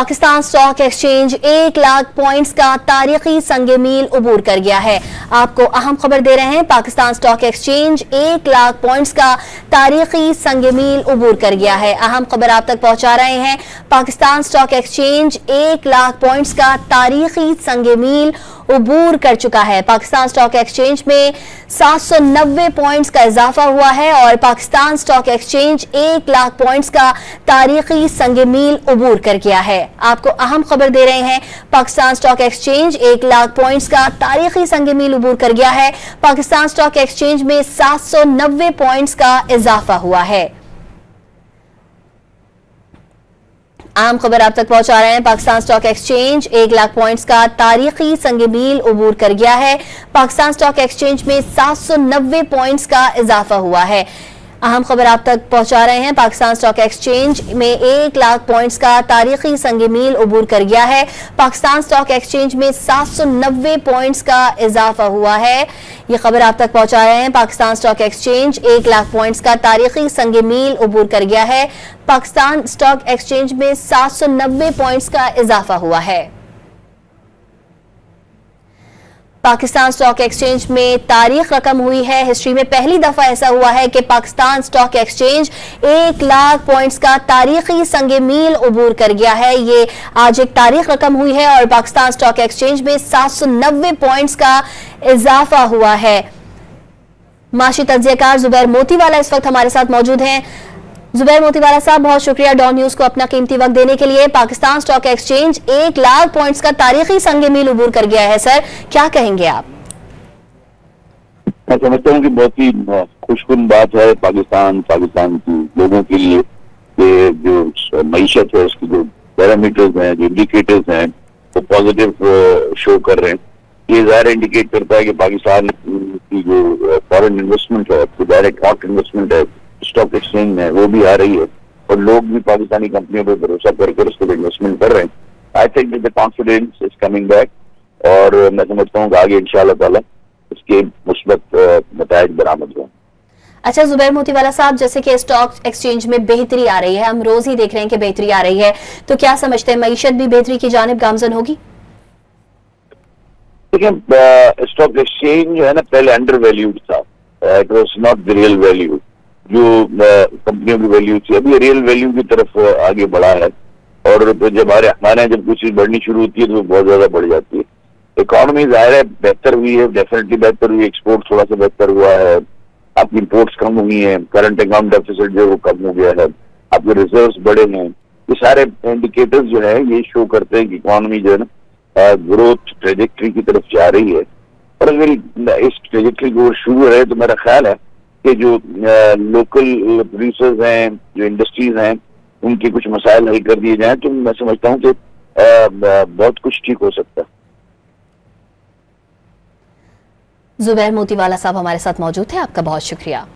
Pakistan stock exchange 1 lakh points का तारीखी संगे मील उबूर कर गया है। आपको अहम खबर दे रहे हैं, Pakistan stock exchange 1 lakh points का तारीखी संगे मील उबूर कर गया है। अहम खबर आप तक पहुंचा रहे हैं, Pakistan stock exchange 1 lakh points का तारीखी संगे मील उबूर कर चुका है। पाकिस्तान स्टॉक एक्सचेंज में 790 पॉइंट्स का इजाफा हुआ है और Pakistan stock exchange 1 lakh points का तारीखी संगे मील उबूर कर गया है। आपको अहम खबर दे रहे हैं, Pakistan stock exchange 1 lakh points का तारीखी संगे मील उबूर कर गया है। पाकिस्तान स्टॉक एक्सचेंज में 790 पॉइंट्स का इजाफा हुआ है। आम खबर आप तक पहुंचा रहे हैं, Pakistan stock exchange 1 lakh points का तारीखी संगे मील उबूर कर गया है। पाकिस्तान स्टॉक एक्सचेंज में 790 पॉइंट्स का इजाफा हुआ है। अहम खबर आप तक पहुंचा रहे हैं, पाकिस्तान स्टॉक एक्सचेंज में 1 लाख पॉइंट्स का तारीखी संगे मील उबूर कर गया है। पाकिस्तान स्टॉक एक्सचेंज में 790 पॉइंट्स का इजाफा हुआ है। ये खबर आप तक पहुंचा रहे हैं, Pakistan stock exchange 1 lakh points का तारीखी संगे मील उबूर कर गया है। पाकिस्तान स्टॉक एक्सचेंज में 790 पॉइंट्स का इजाफा हुआ है। पाकिस्तान स्टॉक एक्सचेंज में तारीख रकम हुई है। हिस्ट्री में पहली दफा ऐसा हुआ है कि Pakistan stock exchange 1 lakh points का तारीखी संगे मील उबूर कर गया है। ये आज एक तारीख रकम हुई है और पाकिस्तान स्टॉक एक्सचेंज में 790 पॉइंट्स का इजाफा हुआ है। माशी तज्जियाकार जुबैर मोतीवाला इस वक्त हमारे साथ मौजूद हैं। जुबैर मोतीवाला साहब, बहुत शुक्रिया डॉन न्यूज को अपना कीमती वक्त देने के लिए। Pakistan stock exchange 1 lakh points का तारीखी संगे मील उबूर कर गया है, सर क्या कहेंगे आप? मैं समझता हूँ कि बहुत ही खुशकुन बात है पाकिस्तान के लोगों के लिए कि जो मईशत है उसकी जो पैरामीटर्स हैं, जो इंडिकेटर्स हैं वो पॉजिटिव शो कर रहे हैं। ये ज़ाहिर इंडिकेट करता है कि पाकिस्तान की जो फॉरेन इन्वेस्टमेंट है, डायरेक्ट हॉट इन्वेस्टमेंट है स्टॉक एक्सचेंज में, वो भी आ रही है और लोग भी पाकिस्तानी कंपनियों पर भरोसा करके उस पर इन्वेस्टमेंट कर रहे हैं। I think the confidence is coming back और मैं समझता हूँ कि आगे इंशाल्लाह ताला इसके मुस्बत नताइज बरामद हों। अच्छा जुबैर मोतीवाला साहब, जैसे कि स्टॉक एक्सचेंज में बेहतरी आ रही है, हम रोज ही देख रहे हैं कि बेहतरी आ रही है, तो क्या समझते हैं मईशत भी बेहतरी की जानिब गामजन होगी? देखिए, स्टॉक एक्सचेंज जो है ना पहले अंडर वैल्यूड था, it was not the real value जो कंपनियों की वैल्यू थी। अभी रियल वैल्यू की तरफ आगे बढ़ा है और जब हमारे यहाँ जब कुछ चीज बढ़नी शुरू होती है तो वो बहुत ज्यादा बढ़ जाती है। इकोनॉमी जाहिर है बेहतर हुई है, डेफिनेटली बेहतर हुई है। एक्सपोर्ट थोड़ा सा बेहतर हुआ है, आपकी इम्पोर्ट्स कम हुई हैं, करंट अकाउंट डेफिसिट जो है वो कम हो गया है, आपके रिजर्व्स बढ़े हैं। ये सारे इंडिकेटर्स जो है ये शो करते हैं कि इकोनॉमी जो है ना ग्रोथ ट्रेजेक्ट्री की तरफ जा रही है। और अगर इस ट्रेजेक्ट्री को शुरू रहे तो मेरा ख्याल है कि जो लोकल प्रोड्यूसर्स हैं, जो इंडस्ट्रीज हैं, उनके कुछ मसाइल हल कर दिए जाएं तो मैं समझता हूं कि बहुत कुछ ठीक हो सकता है। जुबैर मोतीवाला साहब हमारे साथ मौजूद थे, आपका बहुत शुक्रिया।